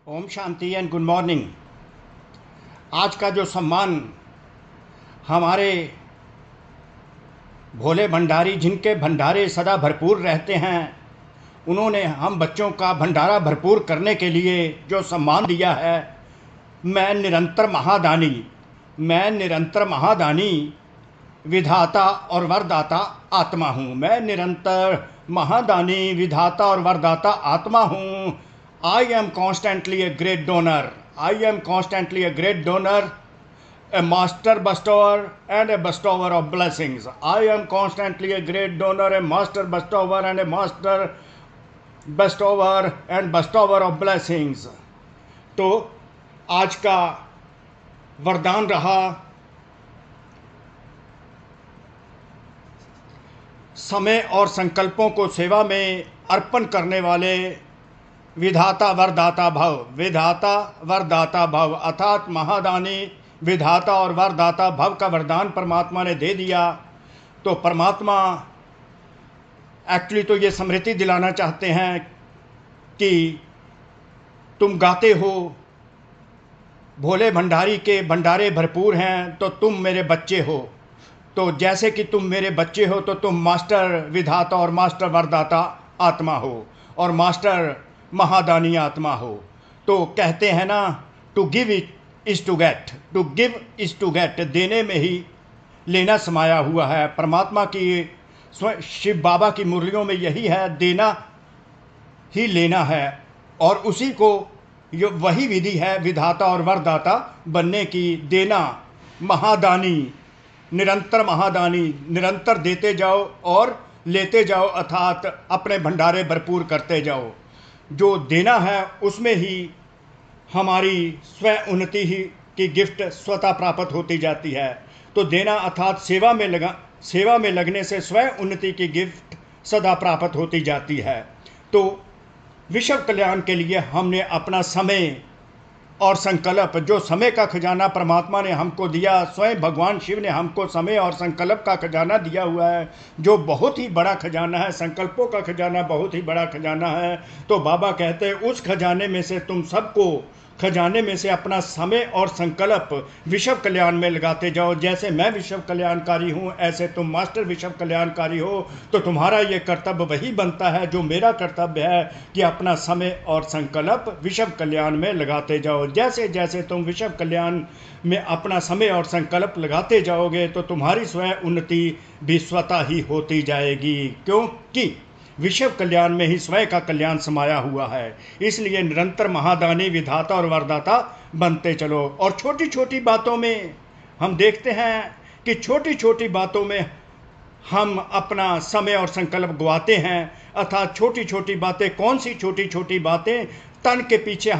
ओम शांति and good morning. आज का जो सम्मान हमारे भोले भंडारी, जिनके भंडारे सदा भरपूर रहते हैं, उन्होंने हम बच्चों का भंडारा भरपूर करने के लिए जो सम्मान दिया है, मैं निरंतर महादानी विधाता और वरदाता आत्मा हूँ। मैं निरंतर महादानी विधाता और वरदाता आत्मा हूँ। I am constantly a great donor. I am constantly a great donor, a master bestower and a bestower of blessings. I am constantly a great donor, a master bestower and a master bestower and bestower of blessings. तो आज का वरदान रहा, समय और संकल्पों को सेवा में अर्पण करने वाले विधाता वरदाता भव, विधाता वरदाता भव, अर्थात महादानी विधाता और वरदाता भव का वरदान परमात्मा ने दे दिया। तो परमात्मा एक्चुअली तो ये स्मृति दिलाना चाहते हैं कि तुम गाते हो भोले भंडारी के भंडारे भरपूर हैं, तो तुम मेरे बच्चे हो। तो जैसे कि तुम मेरे बच्चे हो, तो तुम मास्टर विधाता और मास्टर वरदाता आत्मा हो और मास्टर महादानी आत्मा हो। तो कहते हैं ना, to give it is to get, to give is to get, देने में ही लेना समाया हुआ है। परमात्मा की, शिव बाबा की मुरलियों में यही है, देना ही लेना है। और उसी को वही विधि है विधाता और वरदाता बनने की। देना, महादानी, निरंतर महादानी, निरंतर देते जाओ और लेते जाओ, अर्थात अपने भंडारे भरपूर करते जाओ। जो देना है उसमें ही हमारी स्व उन्नति ही की गिफ्ट स्वतः प्राप्त होती जाती है। तो देना अर्थात सेवा में लगने से स्व उन्नति की गिफ्ट सदा प्राप्त होती जाती है। तो विश्व कल्याण के लिए हमने अपना समय और संकल्प, जो समय का खजाना परमात्मा ने हमको दिया, स्वयं भगवान शिव ने हमको समय और संकल्प का खजाना दिया हुआ है, जो बहुत ही बड़ा खजाना है। संकल्पों का खजाना बहुत ही बड़ा खजाना है। तो बाबा कहते हैं उस खजाने में से तुम सबको, खजाने में से अपना समय और संकल्प विश्व कल्याण में लगाते जाओ। जैसे मैं विश्व कल्याणकारी हूँ, ऐसे तुम मास्टर विश्व कल्याणकारी हो। तो तुम्हारा ये कर्तव्य वही बनता है जो मेरा कर्तव्य है, कि अपना समय और संकल्प विश्व कल्याण में लगाते जाओ। जैसे जैसे तुम विश्व कल्याण में अपना समय और संकल्प लगाते जाओगे, तो तुम्हारी स्वयं उन्नति भी स्वतः ही होती जाएगी, क्योंकि विश्व कल्याण में ही स्वयं का कल्याण समाया हुआ है। इसलिए निरंतर महादानी विधाता और वरदाता बनते चलो। और छोटी छोटी बातों में हम देखते हैं कि छोटी छोटी बातों में हम अपना समय और संकल्प गवाते हैं। अर्थात छोटी छोटी बातें, कौन सी छोटी छोटी बातें? तन के पीछे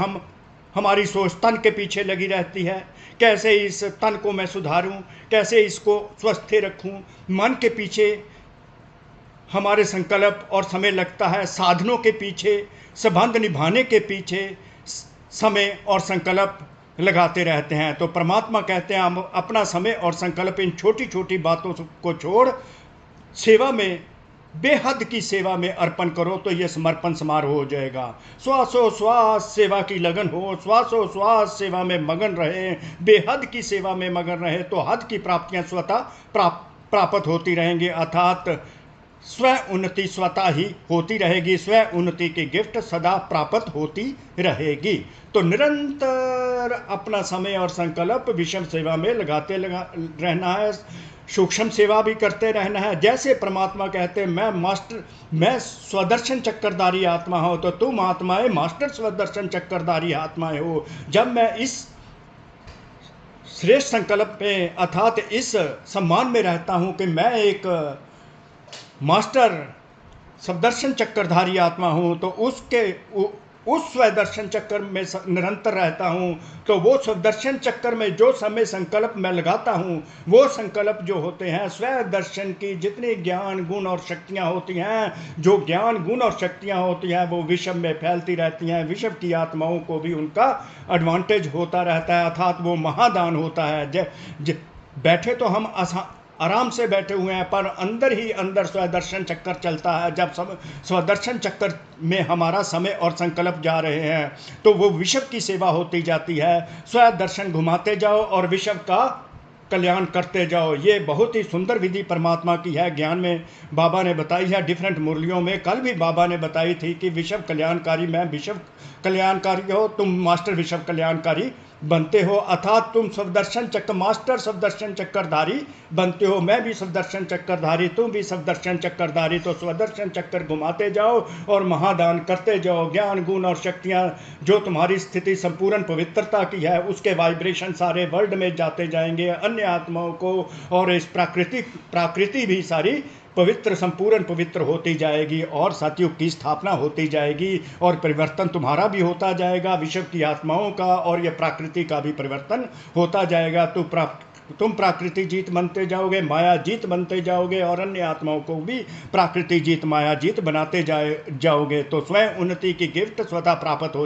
हमारी सोच तन के पीछे लगी रहती है। कैसे इस तन को मैं सुधारूं, कैसे इसको स्वस्थ रखूं। मन के पीछे हमारे संकल्प और समय लगता है। साधनों के पीछे, संबंध निभाने के पीछे समय और संकल्प लगाते रहते हैं। तो परमात्मा कहते हैं हम अपना समय और संकल्प इन छोटी छोटी बातों को छोड़ सेवा में, बेहद की सेवा में अर्पण करो, तो ये समर्पण समारोह हो जाएगा। श्वासोश्वास सेवा की लगन हो, श्वासोश्वास सेवा में मगन रहे, बेहद की सेवा में मगन रहे, तो हद की प्राप्तियां स्वतः प्राप्त होती रहेंगी। अर्थात स्व उन्नति स्वतः ही होती रहेगी, स्व उन्नति की गिफ्ट सदा प्राप्त होती रहेगी। तो निरंतर अपना समय और संकल्प विषम सेवा में लगाते रहना है। सूक्ष्म सेवा भी करते रहना है। जैसे परमात्मा कहते हैं मैं स्वदर्शन चक्रधारी आत्मा हो, तो तुम आत्माएं मास्टर स्वदर्शन चक्रधारी आत्माएं हो। जब मैं इस श्रेष्ठ संकल्प में, अर्थात इस सम्मान में रहता हूं कि मैं एक मास्टर स्वदर्शन चक्रधारी आत्मा हूँ, तो उस स्वदर्शन चक्र में निरंतर रहता हूँ। तो वो स्वदर्शन चक्र में जो समय संकल्प मैं लगाता हूँ, वो संकल्प जो होते हैं स्वदर्शन की जितनी ज्ञान गुण और शक्तियाँ होती हैं, जो ज्ञान गुण और शक्तियाँ होती हैं, वो विश्व में फैलती रहती हैं। विश्व की आत्माओं को भी उनका एडवांटेज होता रहता है, अर्थात वो महादान होता है। बैठे तो हम आराम से बैठे हुए हैं, पर अंदर ही अंदर स्वदर्शन चक्कर चलता है। जब स्वदर्शन चक्कर में हमारा समय और संकल्प जा रहे हैं तो वो विश्व की सेवा होती जाती है। स्वदर्शन घुमाते जाओ और विश्व का कल्याण करते जाओ। ये बहुत ही सुंदर विधि परमात्मा की है, ज्ञान में बाबा ने बताई है डिफरेंट मुरलियों में। कल भी बाबा ने बताई थी कि विश्व कल्याणकारी, मैं विश्व कल्याणकारी हो, तुम मास्टर विश्व कल्याणकारी बनते हो, अर्थात तुम स्वदर्शन चक्र मास्टर स्वदर्शन चक्रधारी बनते हो। मैं भी स्वदर्शन चक्रधारी, तुम भी स्वदर्शन चक्रधारी। तो स्वदर्शन चक्कर घुमाते जाओ और महादान करते जाओ। ज्ञान गुण और शक्तियाँ जो तुम्हारी स्थिति संपूर्ण पवित्रता की है उसके वाइब्रेशन सारे वर्ल्ड में जाते जाएंगे, अन्य आत्माओं को, और इस प्रकृति भी सारी पवित्र संपूर्ण पवित्र होती जाएगी और सतयुग की स्थापना होती जाएगी और परिवर्तन तुम्हारा भी होता जाएगा, विश्व की आत्माओं का और यह प्रकृति का भी परिवर्तन होता जाएगा। तो तुम प्रकृति जीत बनते जाओगे, माया जीत बनते जाओगे और अन्य आत्माओं को भी प्रकृति जीत माया जीत बनाते जाओगे। तो स्वयं उन्नति की गिफ्ट स्वतः प्राप्त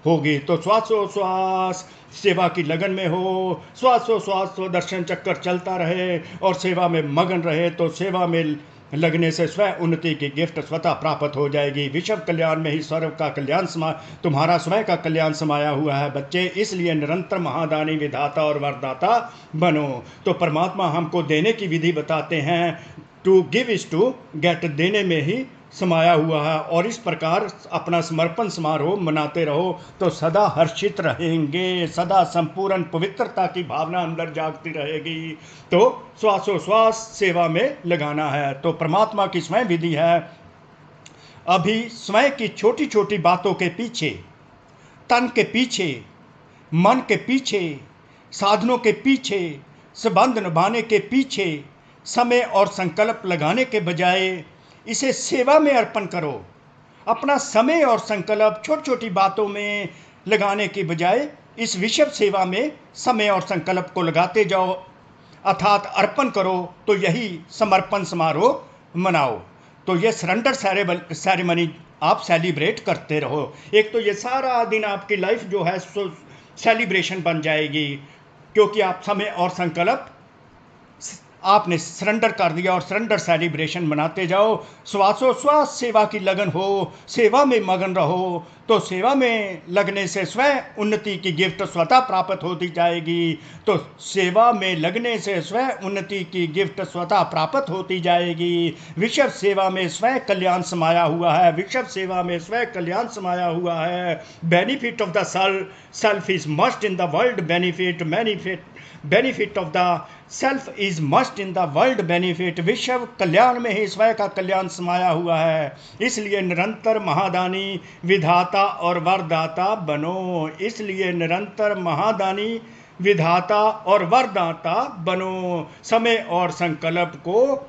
होगी। तो श्वासोश्वास सेवा की लगन में हो, श्वासोश्वास स्वदर्शन चक्कर चलता रहे और सेवा में मगन रहे। तो सेवा में लगने से स्वयं उन्नति की गिफ्ट स्वतः प्राप्त हो जाएगी। विश्व कल्याण में ही सर्व का कल्याण तुम्हारा स्वयं का कल्याण समाया हुआ है बच्चे। इसलिए निरंतर महादानी विधाता और वरदाता बनो। तो परमात्मा हमको देने की विधि बताते हैं। To give is to get, देने में ही समाया हुआ है। और इस प्रकार अपना समर्पण समारोह मनाते रहो तो सदा हर्षित रहेंगे, सदा संपूर्ण पवित्रता की भावना अंदर जागती रहेगी। तो श्वासोश्वास सेवा में लगाना है। तो परमात्मा की स्वयं विधि है। अभी स्वयं की छोटी छोटी बातों के पीछे, तन के पीछे, मन के पीछे, साधनों के पीछे, संबंध निभाने के पीछे समय और संकल्प लगाने के बजाय इसे सेवा में अर्पण करो। अपना समय और संकल्प छोटी छोटी बातों में लगाने के बजाय इस विश्व सेवा में समय और संकल्प को लगाते जाओ, अर्थात अर्पण करो। तो यही समर्पण समारोह मनाओ। तो ये सरेंडर सेरेमनी आप सेलिब्रेट करते रहो। एक तो ये सारा दिन आपकी लाइफ जो है सेलिब्रेशन बन जाएगी, क्योंकि आप समय और संकल्प आपने सरेंडर कर दिया और सरेंडर सेलिब्रेशन मनाते जाओ। श्वासोश्वास सेवा की लगन हो, सेवा में मगन रहो। तो सेवा में लगने से स्वयं उन्नति की गिफ्ट स्वतः प्राप्त होती जाएगी। तो सेवा में लगने से स्वयं उन्नति की गिफ्ट स्वतः प्राप्त होती जाएगी। विश्व सेवा में स्वयं कल्याण समाया हुआ है, विश्व सेवा में स्वयं कल्याण समाया हुआ है। Benefit of the self is must in the world benefit of the self is must in the world benefit. विश्व कल्याण में ही स्वयं का कल्याण समाया हुआ है। इसलिए निरंतर महादानी विधाता और वरदाता बनो। इसलिए निरंतर महादानी विधाता और वरदाता बनो। समय और संकल्प को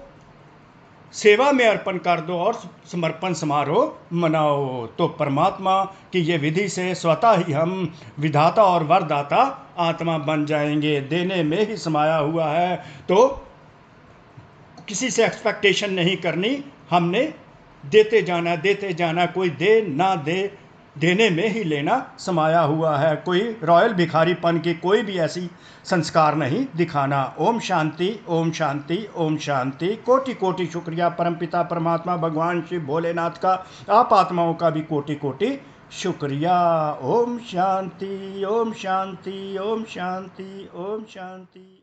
सेवा में अर्पण कर दो और समर्पण समारोह मनाओ। तो परमात्मा की ये विधि से स्वतः ही हम विधाता और वरदाता आत्मा बन जाएंगे। देने में ही समाया हुआ है। तो किसी से एक्सपेक्टेशन नहीं करनी, हमने देते जाना, कोई दे ना दे, देने में ही लेना समाया हुआ है। कोई रॉयल भिखारीपन की कोई भी ऐसी संस्कार नहीं दिखाना। ओम शांति, ओम शांति, ओम शांति। कोटि कोटि शुक्रिया परमपिता परमात्मा भगवान शिव भोलेनाथ का, आप आत्माओं का भी कोटि कोटि शुक्रिया। ओम शांति, ओम शांति, ओम शांति, ओम शांति।